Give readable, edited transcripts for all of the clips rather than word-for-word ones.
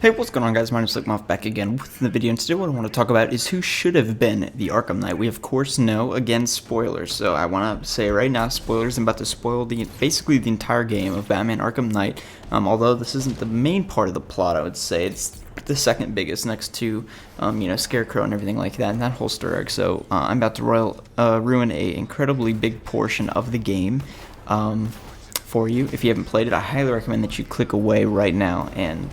Hey, what's going on, guys? My name is Moff, back again with the video, and today what I want to talk about is who should have been the Arkham Knight. We of course know, again, spoilers, so I want to say right now, spoilers. I'm about to spoil basically the entire game of Batman Arkham Knight. Although this isn't the main part of the plot, I would say it's the second biggest, next to Scarecrow and everything like that, and that whole story arc. So I'm about to ruin a incredibly big portion of the game. For you. If you haven't played it, I highly recommend that you click away right now and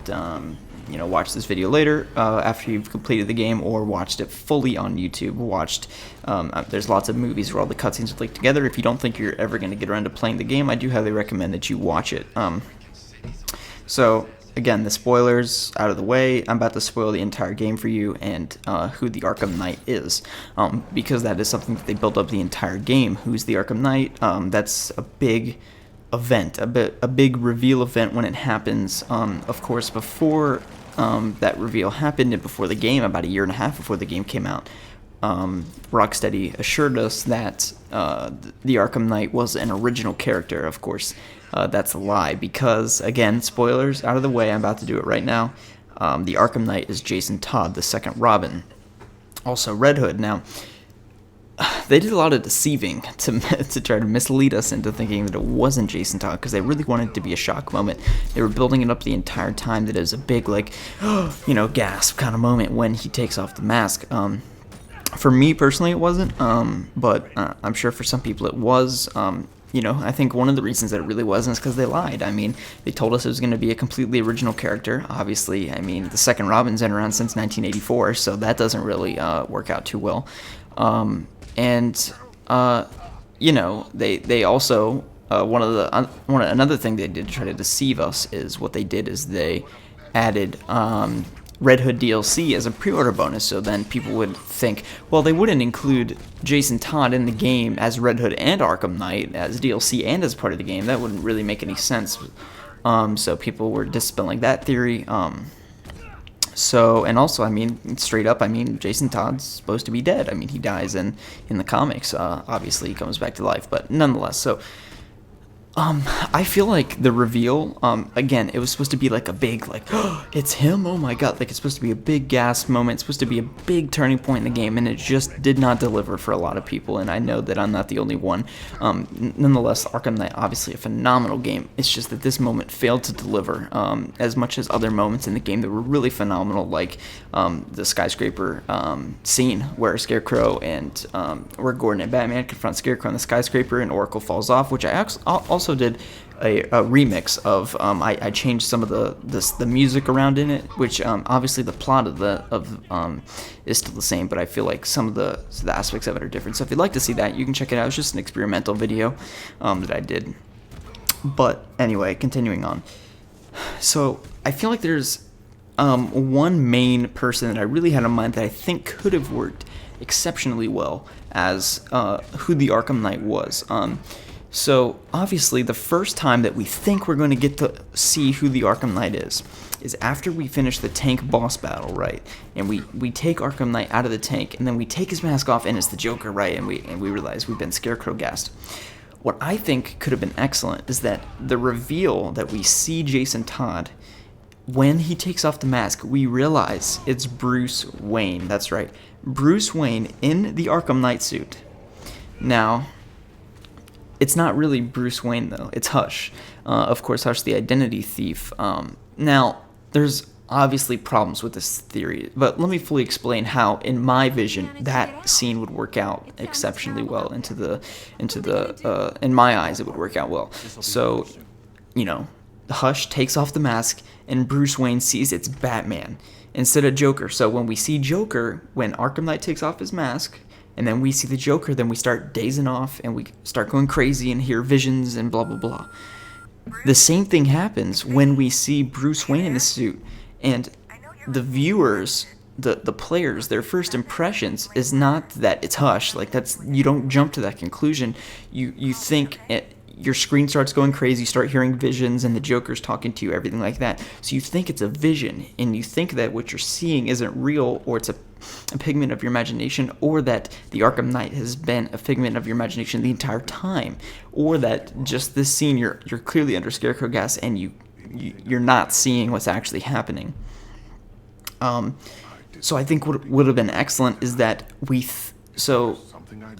watch this video later after you've completed the game, or watched it fully on YouTube. There's lots of movies where all the cutscenes are linked together. If you don't think you're ever going to get around to playing the game, I do highly recommend that you watch it. So again, the spoilers out of the way. I'm about to spoil the entire game for you and who the Arkham Knight is, because that is something that they built up the entire game. Who's the Arkham Knight? That's a big event, a big reveal event when it happens. Of course, before that reveal happened, and before the game, about a year and a half before the game came out, Rocksteady assured us that the Arkham Knight was an original character. Of course, that's a lie, because, again, spoilers out of the way, I'm about to do it right now. The Arkham Knight is Jason Todd, the second Robin, also Red Hood. Now, they did a lot of deceiving to try to mislead us into thinking that it wasn't Jason Todd, because they really wanted it to be a shock moment. They were building it up the entire time that it was a big, gasp kind of moment when he takes off the mask. For me personally, it wasn't, but I'm sure for some people it was. I think one of the reasons that it really wasn't is because they lied. I mean, they told us it was going to be a completely original character. Obviously, I mean, the second Robin's been around since 1984, so that doesn't really work out too well. They also another thing they did to try to deceive us is what they did is they added Red Hood DLC as a pre-order bonus. So then people would think, well, they wouldn't include Jason Todd in the game as Red Hood and Arkham Knight as DLC and as part of the game. That wouldn't really make any sense. So people were dispelling that theory. And also, I mean, straight up, I mean, Jason Todd's supposed to be dead. I memean, he dies in the comics. Obviously, he comes back to life, but nonetheless. So, I feel like the reveal, again, it was supposed to be like a big, oh, it's him, oh my god, it's supposed to be a big gasp moment, it's supposed to be a big turning point in the game, and it just did not deliver for a lot of people, and I know that I'm not the only one. Nonetheless, Arkham Knight, obviously a phenomenal game. It's just that this moment failed to deliver, as much as other moments in the game that were really phenomenal, like the skyscraper scene where Scarecrow and where Gordon and Batman confront Scarecrow on the skyscraper and Oracle falls off, which I also did a remix of. I changed some of the music around in it, which obviously the plot is still the same, but I feel like some of the aspects of it are different. So if you'd like to see that, you can check it out. It's just an experimental video that I did. But anyway, continuing on. So I feel like there's one main person that I really had in mind that I think could have worked exceptionally well as who the Arkham Knight was. So, obviously, the first time that we think we're going to get to see who the Arkham Knight is after we finish the tank boss battle, right? And we take Arkham Knight out of the tank, and then we take his mask off, and it's the Joker, right? And we realize we've been Scarecrow gassed. What I think could have been excellent is that the reveal that we see Jason Todd, when he takes off the mask, we realize it's Bruce Wayne. That's right. Bruce Wayne in the Arkham Knight suit. Now, it's not really Bruce Wayne, though. It's Hush. Of course, Hush, the identity thief. Now, there's obviously problems with this theory, but let me fully explain how, in my vision, that scene would work out exceptionally well. In my eyes, it would work out well. So, Hush takes off the mask, and Bruce Wayne sees it's Batman instead of Joker. So when we see Joker, when Arkham Knight takes off his mask, and then we see the Joker, then we start dazing off, and we start going crazy and hear visions and blah, blah, blah. The same thing happens when we see Bruce Wayne in the suit, and the viewers, the players, their first impressions is not that it's Hush. You don't jump to that conclusion. You think your screen starts going crazy, you start hearing visions, and the Joker's talking to you, everything like that. So you think it's a vision, and you think that what you're seeing isn't real, or it's a figment of your imagination, or that the Arkham Knight has been a figment of your imagination the entire time, or that just this scene you're clearly under Scarecrow gas, and you're not seeing what's actually happening. So I think what would have been excellent is that so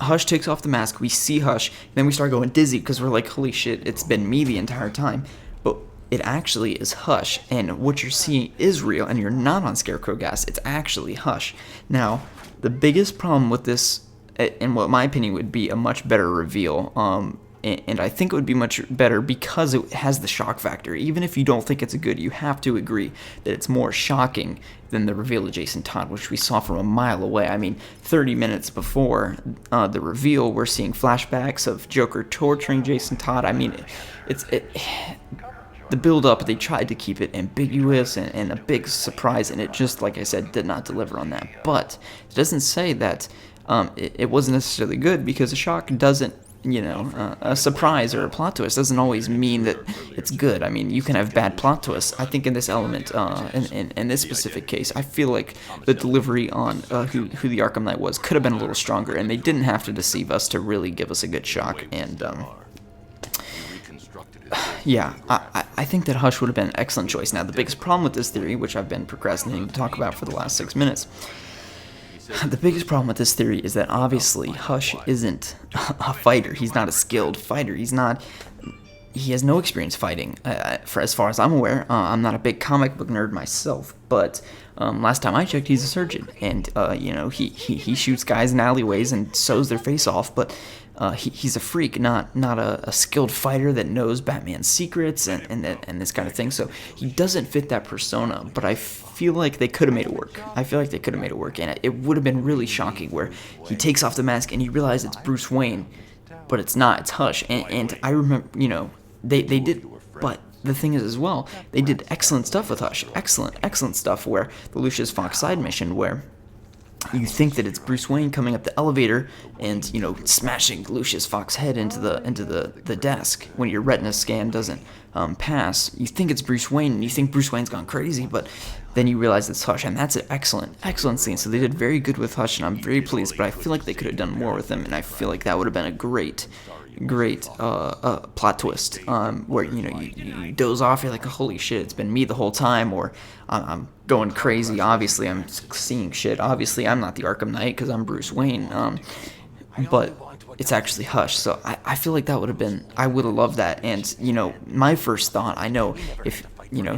Hush takes off the mask, we see Hush, then we start going dizzy because we're like, holy shit, it's been me the entire time. But it actually is Hush, and what you're seeing is real, and you're not on Scarecrow gas, it's actually Hush. Now, the biggest problem with this, in what my opinion would be a much better reveal, and I think it would be much better because it has the shock factor. Even if you don't think it's good, you have to agree that it's more shocking than the reveal of Jason Todd, which we saw from a mile away. I mean, 30 minutes before the reveal, we're seeing flashbacks of Joker torturing Jason Todd. I mean, the build-up, they tried to keep it ambiguous and a big surprise, and it just, like I said, did not deliver on that. But it doesn't say that it wasn't necessarily good, because a shock doesn't, a surprise or a plot twist doesn't always mean that it's good. I mean, you can have bad plot twists. I think in this element, in this specific case, I feel like the delivery on who the Arkham Knight was could have been a little stronger, and they didn't have to deceive us to really give us a good shock. And yeah, I think that Hush would have been an excellent choice. Now, the biggest problem with this theory, which I've been procrastinating to talk about for the last 6 minutes, the biggest problem with this theory is that obviously Hush isn't a fighter. He's not a skilled fighter. He has no experience fighting, for as far as I'm aware. I'm not a big comic book nerd myself, but last time I checked, he's a surgeon, and he shoots guys in alleyways and sews their face off. But he's a freak, not a skilled fighter that knows Batman's secrets and this kind of thing. So he doesn't fit that persona. But I feel like they could have made it work. And it would have been really shocking where he takes off the mask and you realize it's Bruce Wayne, but it's not. It's Hush. And I remember, they did. But the thing is as well, they did excellent stuff with Hush. Excellent stuff where the Lucius Fox side mission where you think that it's Bruce Wayne coming up the elevator and, smashing Lucius Fox's head into the desk when your retina scan doesn't pass. You think it's Bruce Wayne, and you think Bruce Wayne's gone crazy, but then you realize it's Hush, and that's an excellent scene. So they did very good with Hush, and I'm very pleased, but I feel like they could have done more with him, and I feel like that would have been a great plot twist, where you doze off, you're like, holy shit, it's been me the whole time, or I'm going crazy, obviously I'm seeing shit, obviously I'm not the Arkham Knight because I'm Bruce Wayne, but it's actually Hush. So I feel like that would have been, I would have loved that. And my first thought, I know if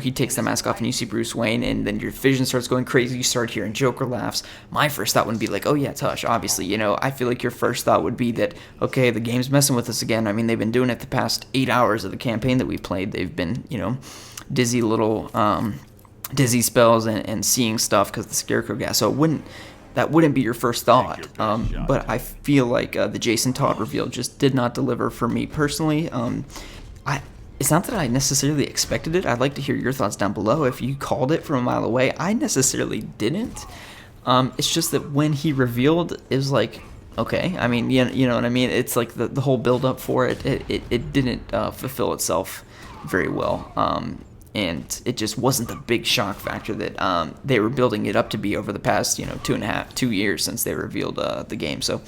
he takes the mask off and you see Bruce Wayne and then your vision starts going crazy, you start hearing Joker laughs, my first thought would be like, oh yeah, it's Hush, obviously. I feel like your first thought would be that, okay, the game's messing with us again. I mean, they've been doing it the past 8 hours of the campaign that we've played. They've been, dizzy little dizzy spells and seeing stuff because the Scarecrow gas. So that wouldn't be your first thought. But I feel like the Jason Todd reveal just did not deliver for me personally. It's not that I necessarily expected it. I'd like to hear your thoughts down below. If you called it from a mile away, I necessarily didn't. It's just that when he revealed, it was like, okay. I mean, you know what I mean? It's like the whole build-up for it didn't fulfill itself very well. And it just wasn't the big shock factor that they were building it up to be over the past 2 years since they revealed the game. So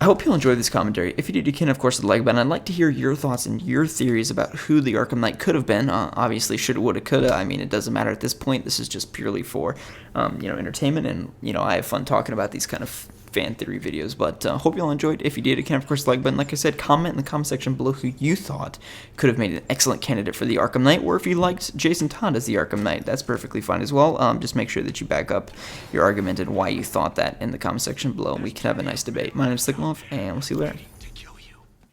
I hope you'll enjoy this commentary. If you did, you can, of course, hit the like button. I'd like to hear your thoughts and your theories about who the Arkham Knight could have been. Obviously, shoulda, woulda, coulda. I mean, it doesn't matter at this point. This is just purely for, entertainment. And, I have fun talking about these kind of fan theory videos. But hope you all enjoyed. If you did, you can, of course, the like button. Like I said, comment in the comment section below who you thought could have made an excellent candidate for the Arkham Knight. Or if you liked Jason Todd as the Arkham Knight, that's perfectly fine as well. Just make sure that you back up your argument and why you thought that in the comment section below. We can have a nice debate. My name is Slickmolf, and we'll see you later.